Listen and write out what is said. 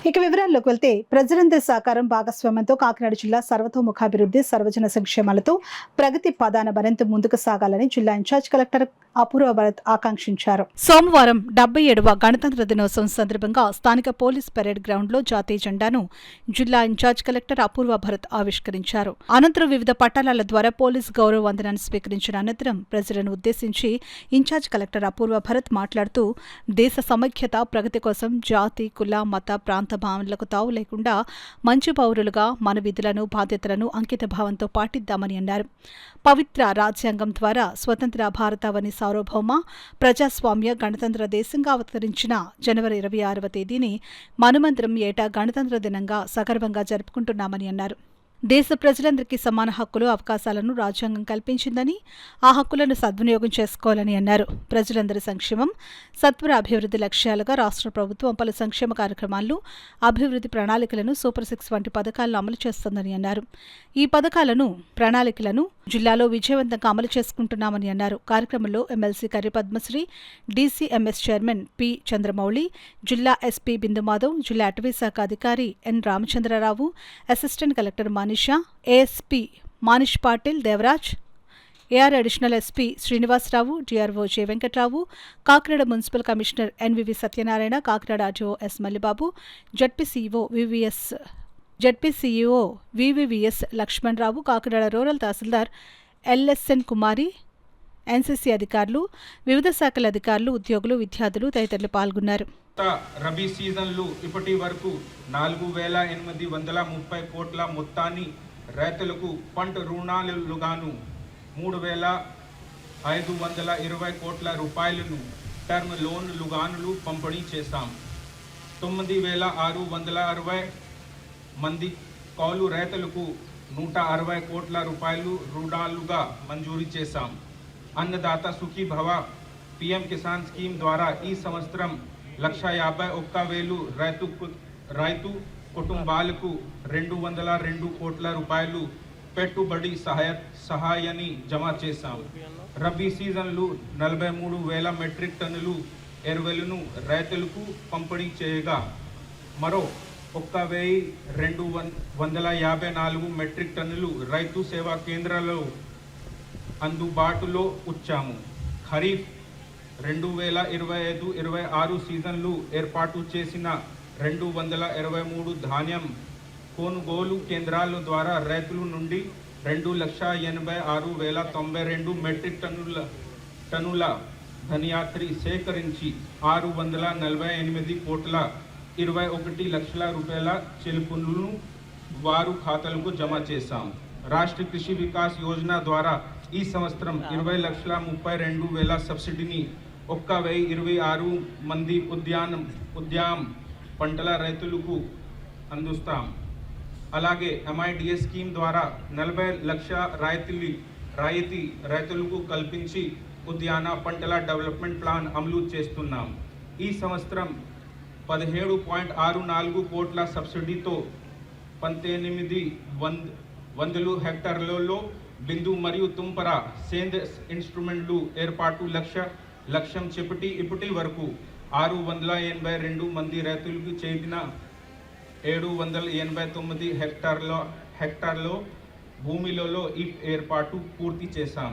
ఇక వివరాల్లోకి వెళ్తే ప్రజలందరి సహకారం భాగస్వామ్యంతో కాకినాడ జిల్లా సర్వతోముఖాభివృద్ధి సర్వజన సంక్షేమాలతో ప్రగతి పదాన మరింత ముందుకు సాగాలని జిల్లా ఇన్ఛార్జ్ కలెక్టర్ అపూర్వ భరత్ ఆకాంక్షించారు. సోమవారం 77వ గణతంత్ర దినోత్సవం సందర్భంగా స్థానిక పోలీస్ పెరేడ్ గ్రౌండ్ లో జాతీయ జెండాను జిల్లా ఇన్ఛార్జ్ కలెక్టర్ అపూర్వ భరత్ ఆవిష్కరించారు. అనంతరం వివిధ పట్టాల ద్వారా పోలీస్ గౌరవ వందనాన్ని స్వీకరించిన అనంతరం ప్రజలను ఉద్దేశించి ఇన్ఛార్జ్ కలెక్టర్ అపూర్వ భరత్ మాట్లాడుతూ దేశ సమైక్యత ప్రగతి కోసం జాతి కుల మత ప్రాంత భావనలకు తావు లేకుండా మంచి పౌరులుగా మన విధులను బాధ్యతలను అంకిత భావంతో పాటిద్దామని అన్నారు. పవిత్ర రాజ్యాంగం ద్వారా స్వతంత్ర భారతావని సార్వభౌమ ప్రజాస్వామ్య గణతంత్ర దేశంగా అవతరించిన జనవరి 26వ తేదీని మనమందరం ఏటా గణతంత్ర దినంగా సగర్వంగా జరుపుకుంటున్నామని అన్నారు. దేశ ప్రజలందరికీ సమాన హక్కులు అవకాశాలను రాజ్యాంగం కల్పించిందని ఆ హక్కులను సద్వినియోగం చేసుకోవాలని అన్నారు. ప్రజలందరి సంక్షేమం సత్వర అభివృద్ధి లక్ష్యాలుగా రాష్ట్ర ప్రభుత్వం పలు సంక్షేమ కార్యక్రమాలను అభివృద్ధి ప్రణాళికలను సూపర్ 6 వంటి పథకాలను అమలు చేస్తోందని అన్నారు. ఈ పథకాలను ప్రణాళికలను జిల్లాలో విజయవంతంగా అమలు చేసుకుంటున్నామని అన్నారు. కార్యక్రమంలో MLC Karri Padmashri, DCMS chairman P Chandramouli, జిల్లా ఎస్పీ బిందుమాధవ్, జిల్లా అటవీ శాఖ అధికారి N Ramachandrarao, assistant collector Manisha, ASP Manish Patil Devaraj, AR additional SP Srinivasarao, DRO J Venkatrao, Kakinada municipal commissioner NVV Satyanarayana, Kakinada RTO S Mallibabu, ZP CEO VVVS Lakshmanarao, Kakinada rural తహసీల్దార్ ఎల్ఎస్ఎన్ కుమారి, ఎన్సీసీ అధికారులు, వివిధ శాఖల అధికారులు, ఉద్యోగులు, విద్యార్థులు తదితరులు పాల్గొన్నారు. రబీ సీజన్లో ఇప్పటి వరకు 4,830 కోట్ల మొత్తాన్ని రైతులకు పంట రుణాలుగాను 3,520 కోట్ల రూపాయలను టర్మ్ లోన్లుగాను పంపిణీ చేశాం. 9,660 మంది కౌలు రైతులకు 160 కోట్ల రూపాయలు రుణాలుగా మంజూరు చేశాం. అన్నదాత సుఖీ భవ పీఎం కిసాన్ స్కీమ్ ద్వారా ఈ సంవత్సరం 151,000 రైతు కుటుంబాలకు 202 కోట్ల రూపాయలు పెట్టుబడి సహాయాన్ని జమ చేశాం. రబీ సీజన్లో 43,000 మెట్రిక్ టన్నులు ఎరువులను రైతులకు పంపిణీ చేయగా మరో 1,254 మెట్రిక్ టన్నులు రైతు సేవా కేంద్రాల్లో అందుబాటులో ఉంచాము. ఖరీఫ్ 2025-26 సీజన్లు ఏర్పాటు చేసిన 223 ధాన్యం కొనుగోలు కేంద్రాల ద్వారా రైతుల నుండి 2,86,092 మెట్రిక్ టన్నుల ధాన్యాన్ని సేకరించి 648 కోట్ల 21 లక్షల రూపాయల చెల్లింపులను వారు ఖాతాలకు జమ చేశాం. రాష్ట్ర కృషి వికాస్ యోజన ద్వారా ఈ సంవత్సరం 20,32,000 సబ్సిడీని 1,026 మంది ఉద్యాన పంటల రైతులకు అందిస్తాం. అలాగే ఎంఐడిఎస్ స్కీమ్ ద్వారా 40 లక్షల రాయితీ రైతులకు కల్పించి ఉద్యాన పంటల డెవలప్మెంట్ ప్లాన్ అమలు చేస్తున్నాం. ఈ సంవత్సరం 17.64 కోట్ల సబ్సిడీతో 1,800 హెక్టార్లలో బిందు మరియు తుంపర సేంద్రియ ఇన్స్ట్రుమెంట్లు ఏర్పాటు లక్ష్యం చేపట్టి ఇప్పటి వరకు 682 మంది రైతులకు చేసిన 789 హెక్టార్ల భూమిలో ఈ ఏర్పాటు పూర్తి చేశాం.